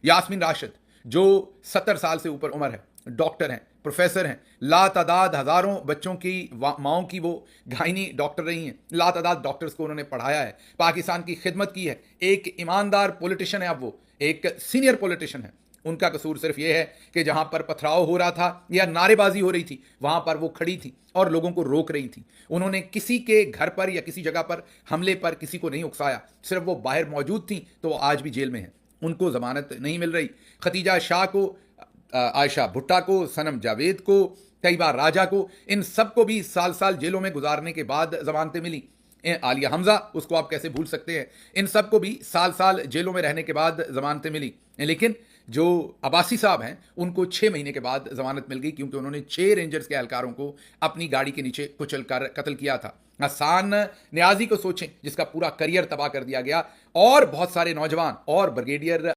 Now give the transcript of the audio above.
यास्मीन राशिद जो 70 साल से ऊपर उम्र है, डॉक्टर हैं, प्रोफेसर हैं, लातादाद हजारों बच्चों की माओं की वो गायनी डॉक्टर रही हैं, लातादाद डॉक्टर्स को उन्होंने पढ़ाया है, पाकिस्तान की खिदमत की है, एक ईमानदार पॉलिटिशियन है, अब वो एक सीनियर पॉलिटिशियन है। उनका कसूर सिर्फ यह है कि जहां पर पथराव हो रहा था या नारेबाजी हो रही थी वहां पर वो खड़ी थी और लोगों को रोक रही थी। उन्होंने किसी के घर पर या किसी जगह पर हमले पर किसी को नहीं उकसाया, सिर्फ वो बाहर मौजूद थी, तो वो आज भी जेल में है, उनको जमानत नहीं मिल रही। खतीजा शाह को, आयशा भुट्टा को, सनम जावेद को, तैयबा राजा को, इन सबको भी साल साल जेलों में गुजारने के बाद जमानतें मिली। आलिया हमजा, उसको आप कैसे भूल सकते हैं, इन सबको भी साल साल जेलों में रहने के बाद जमानतें मिली। लेकिन जो अब्बासी साहब हैं उनको 6 महीने के बाद जमानत मिल गई, क्योंकि उन्होंने 6 रेंजर्स के एहलकारों को अपनी गाड़ी के नीचे कुचल कर कत्ल किया था। हसान न्याजी को सोचें, जिसका पूरा करियर तबाह कर दिया गया, और बहुत सारे नौजवान और ब्रिगेडियर